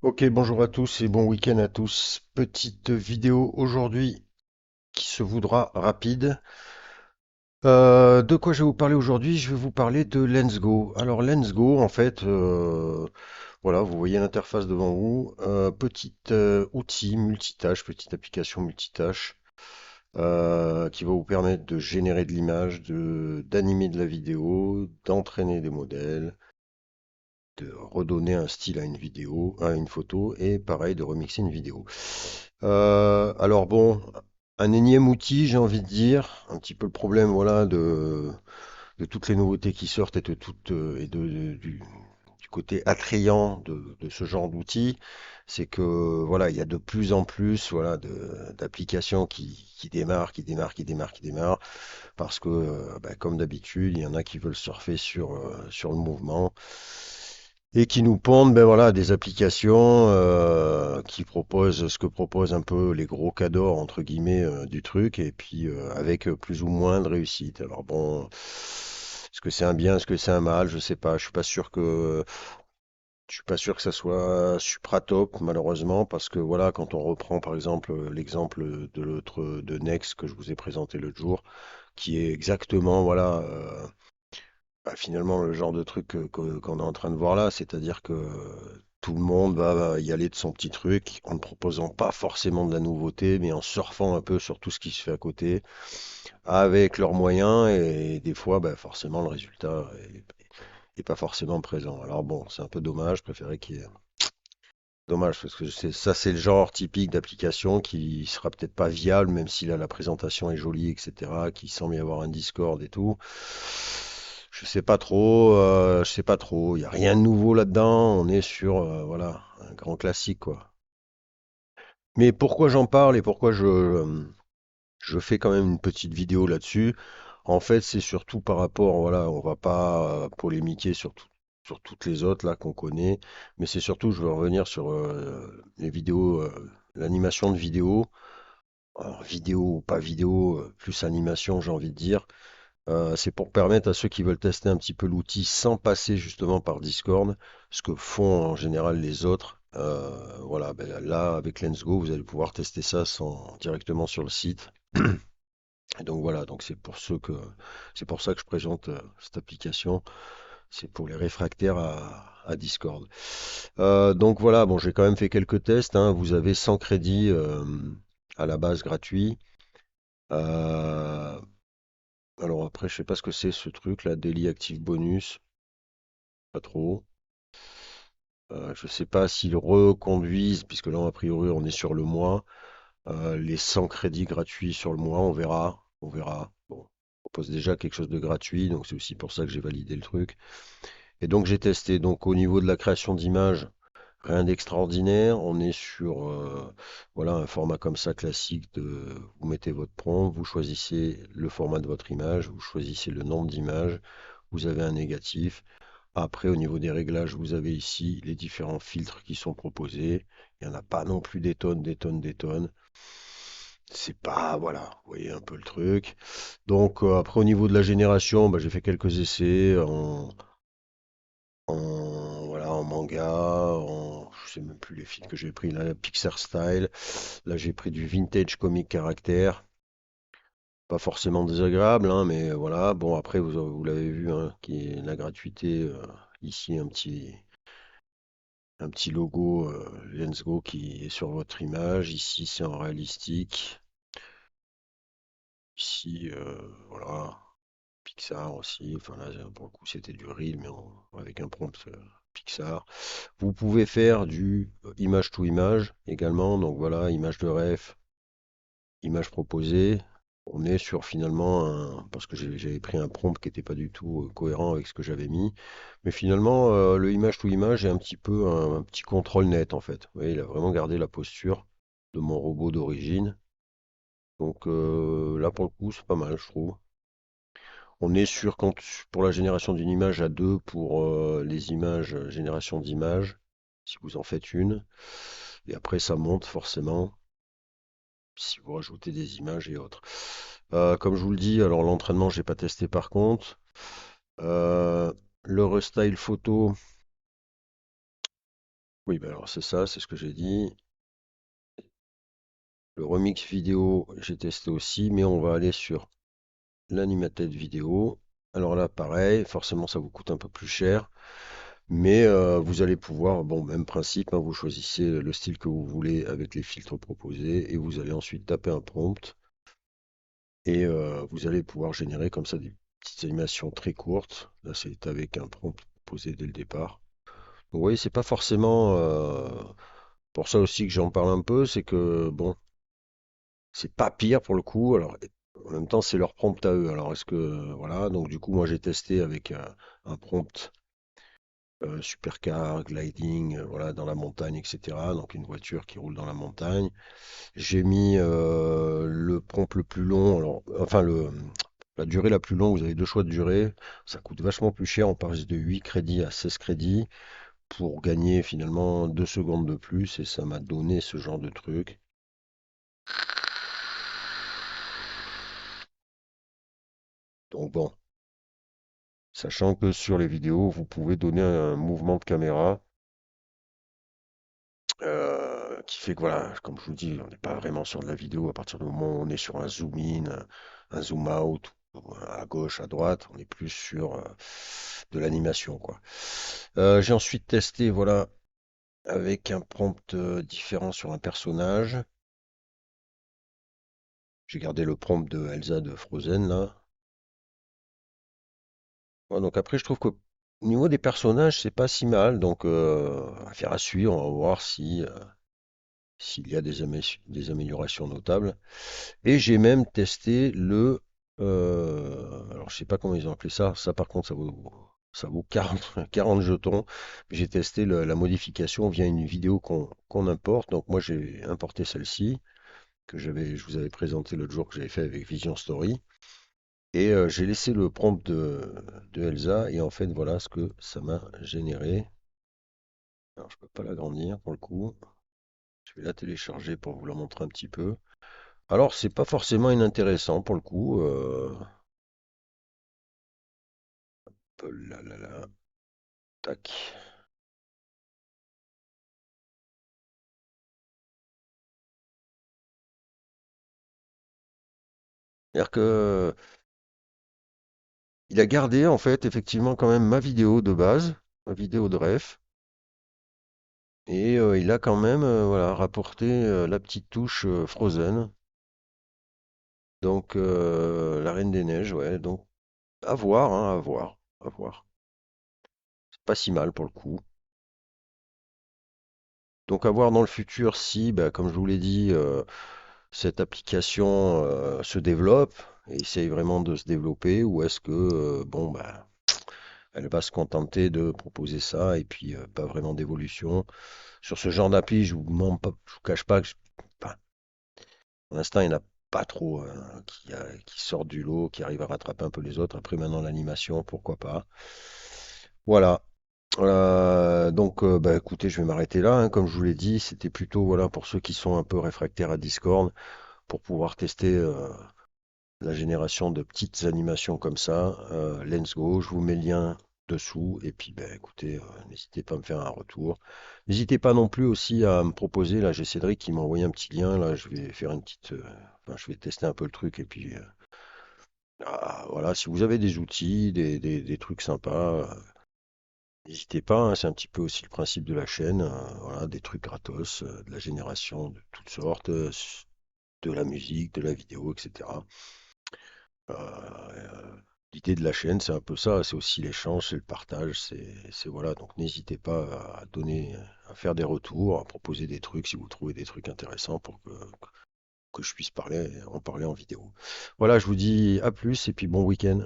Ok, bonjour à tous et bon week-end à tous. Petite vidéo aujourd'hui qui se voudra rapide. De quoi je vais vous parler aujourd'hui? Je vais vous parler de Lensgo. Alors Lensgo, en fait, voilà, vous voyez l'interface devant vous. Petit outil multitâche, petite application multitâche qui va vous permettre de générer de l'image, d'animer de la vidéo, d'entraîner des modèles, de redonner un style à une vidéo, à une photo, et pareil de remixer une vidéo. Alors bon, un énième outil, j'ai envie de dire, un petit peu le problème, voilà, de toutes les nouveautés qui sortent et de du côté attrayant de ce genre d'outils, c'est que voilà, il y a de plus en plus, voilà, d'applications qui démarrent, qui démarrent, parce que, bah, comme d'habitude, il y en a qui veulent surfer sur le mouvement et qui nous pondent ben voilà, des applications qui proposent ce que proposent un peu les gros cadors entre guillemets du truc et puis avec plus ou moins de réussite. Alors bon, est-ce que c'est un bien, est-ce que c'est un mal, je sais pas. Je suis pas sûr que ça soit supra top malheureusement parce que voilà, quand on reprend par exemple l'exemple de l'autre de Next que je vous ai présenté l'autre jour, qui est exactement voilà bah, finalement, le genre de truc qu'on est en train de voir là, c'est-à-dire que tout le monde va y aller de son petit truc en ne proposant pas forcément de la nouveauté, mais en surfant un peu sur tout ce qui se fait à côté, avec leurs moyens, et des fois, bah, forcément, le résultat est pas forcément présent. Alors bon, c'est un peu dommage, je préférais qu'il y ait... Dommage, parce que ça, c'est le genre typique d'application qui sera peut-être pas viable, même si là, la présentation est jolie, etc., qui semble y avoir un Discord et tout. Je sais pas trop. Il y a rien de nouveau là-dedans. On est sur, voilà, un grand classique, quoi. Mais pourquoi j'en parle et pourquoi je fais quand même une petite vidéo là-dessus? En fait, c'est surtout par rapport, voilà, on va pas polémiquer sur toutes les autres là qu'on connaît, mais c'est surtout, je veux revenir sur les vidéos, l'animation de vidéos. Alors, vidéo ou pas vidéo, plus animation, j'ai envie de dire. C'est pour permettre à ceux qui veulent tester un petit peu l'outil sans passer justement par Discord, ce que font en général les autres. Voilà, ben là avec Lensgo, vous allez pouvoir tester ça directement sur le site. Et donc voilà, donc c'est pour ça que je présente cette application. C'est pour les réfractaires à Discord. Donc voilà, bon, j'ai quand même fait quelques tests, hein. Vous avez 100 crédits à la base gratuit. Euh, alors après, je sais pas ce que c'est ce truc là, Daily Active Bonus, pas trop. Je sais pas s'ils reconduisent, puisque là, a priori, on est sur le mois. Les 100 crédits gratuits sur le mois, on verra. On verra. Bon, on propose déjà quelque chose de gratuit, donc c'est aussi pour ça que j'ai validé le truc. Et donc j'ai testé. Donc au niveau de la création d'images, rien d'extraordinaire. On est sur voilà, un format comme ça classique vous mettez votre prompt, vous choisissez le format de votre image, vous choisissez le nombre d'images, vous avez un négatif. Après, au niveau des réglages, vous avez ici les différents filtres qui sont proposés. Il n'y en a pas non plus des tonnes, des tonnes, des tonnes. C'est pas, voilà, vous voyez un peu le truc. Donc après, au niveau de la génération, bah, j'ai fait quelques essais voilà, en manga, je sais même plus les films que j'ai pris là, Pixar Style. Là, j'ai pris du vintage comic caractère. Pas forcément désagréable, hein, mais voilà. Bon, après, vous l'avez vu, hein, qui est la gratuité. Ici, un petit logo Lensgo qui est sur votre image. Ici, c'est en réalistique. Ici, voilà. Pixar aussi. Enfin, là, pour le coup, c'était du real, mais avec un prompt Pixar. Vous pouvez faire du image to image également. Donc voilà, image de ref, image proposée. On est sur finalement parce que j'avais pris un prompt qui n'était pas du tout cohérent avec ce que j'avais mis. Mais finalement, le image to image est un petit peu un petit contrôle net en fait. Vous voyez, il a vraiment gardé la posture de mon robot d'origine. Donc là, pour le coup, c'est pas mal, je trouve. On est sur, pour la génération d'une image à deux, pour les images, génération d'images, si vous en faites une. Et après, ça monte forcément si vous rajoutez des images et autres. Comme je vous le dis, alors l'entraînement, j'ai pas testé par contre. Euh, le restyle photo, Oui, ben alors c'est ça, c'est ce que j'ai dit. Le remix vidéo, j'ai testé aussi, mais on va aller sur l'animated vidéo. Alors là, pareil, forcément, ça vous coûte un peu plus cher, mais vous allez pouvoir, bon, même principe, hein, vous choisissez le style que vous voulez avec les filtres proposés, et vous allez ensuite taper un prompt, et vous allez pouvoir générer comme ça des petites animations très courtes. Là, c'est avec un prompt proposé dès le départ. Donc, vous voyez, c'est pas forcément pour ça aussi que j'en parle un peu, c'est que bon, c'est pas pire pour le coup. Alors, en même temps, c'est leur prompt à eux. Alors, est-ce que voilà, donc du coup, moi j'ai testé avec un prompt supercar, gliding, voilà, dans la montagne, etc. Donc une voiture qui roule dans la montagne. J'ai mis le prompt le plus long, alors, enfin la durée la plus longue, vous avez deux choix de durée. Ça coûte vachement plus cher, on passe de 8 crédits à 16 crédits pour gagner finalement 2 secondes de plus et ça m'a donné ce genre de truc. Donc bon, sachant que sur les vidéos, vous pouvez donner un mouvement de caméra qui fait que voilà, comme je vous dis, on n'est pas vraiment sur de la vidéo à partir du moment où on est sur un zoom in, un zoom out, ou à gauche, à droite, on est plus sur de l'animation quoi. J'ai ensuite testé voilà avec un prompt différent sur un personnage. J'ai gardé le prompt de Elsa de Frozen là. Ouais, donc après je trouve que au niveau des personnages c'est pas si mal donc affaire à suivre, on va voir si s'il y a des améliorations notables. Et j'ai même testé alors je sais pas comment ils ont appelé ça. Ça par contre ça vaut 40, 40 jetons. J'ai testé la modification via une vidéo qu'on importe. Donc moi j'ai importé celle-ci je vous avais présenté l'autre jour que j'avais fait avec Vision Story. Et j'ai laissé le prompt de Elsa et en fait voilà ce que ça m'a généré. Alors je peux pas l'agrandir pour le coup. Je vais la télécharger pour vous la montrer un petit peu. Alors, c'est pas forcément inintéressant pour le coup. Là, là, là, tac. C'est-à-dire que il a gardé en fait effectivement quand même ma vidéo de base, ma vidéo de ref, et il a quand même voilà rapporté la petite touche Frozen, donc la Reine des Neiges, ouais. Donc à voir, hein, à voir, à voir. C'est pas si mal pour le coup. Donc à voir dans le futur si, bah, comme je vous l'ai dit, cette application se développe et essaye vraiment de se développer ou est-ce que bon bah elle va se contenter de proposer ça et puis pas vraiment d'évolution. Sur ce genre d'appli, je vous mens pas, je vous cache pas que enfin, pour l'instant il n'y en a pas trop qui sortent du lot, qui arrivent à rattraper un peu les autres. Après maintenant l'animation, pourquoi pas. Voilà. Donc bah écoutez, je vais m'arrêter là, hein. Comme je vous l'ai dit, c'était plutôt voilà pour ceux qui sont un peu réfractaires à Discord pour pouvoir tester la génération de petites animations comme ça. Let's go, je vous mets le lien dessous. Et puis, ben, écoutez, n'hésitez pas à me faire un retour. N'hésitez pas non plus aussi à me proposer. Là, j'ai Cédric qui m'a envoyé un petit lien. Là, je vais faire une petite. Enfin, je vais tester un peu le truc. Et puis, voilà, si vous avez des outils, des trucs sympas, n'hésitez pas, hein. C'est un petit peu aussi le principe de la chaîne. Voilà, des trucs gratos, de la génération de toutes sortes, de la musique, de la vidéo, etc. L'idée de la chaîne, c'est un peu ça, c'est aussi l'échange, c'est le partage, voilà. Donc n'hésitez pas à donner, à faire des retours, à proposer des trucs si vous trouvez des trucs intéressants pour que je puisse en parler en vidéo. Voilà, je vous dis à plus et puis bon week-end.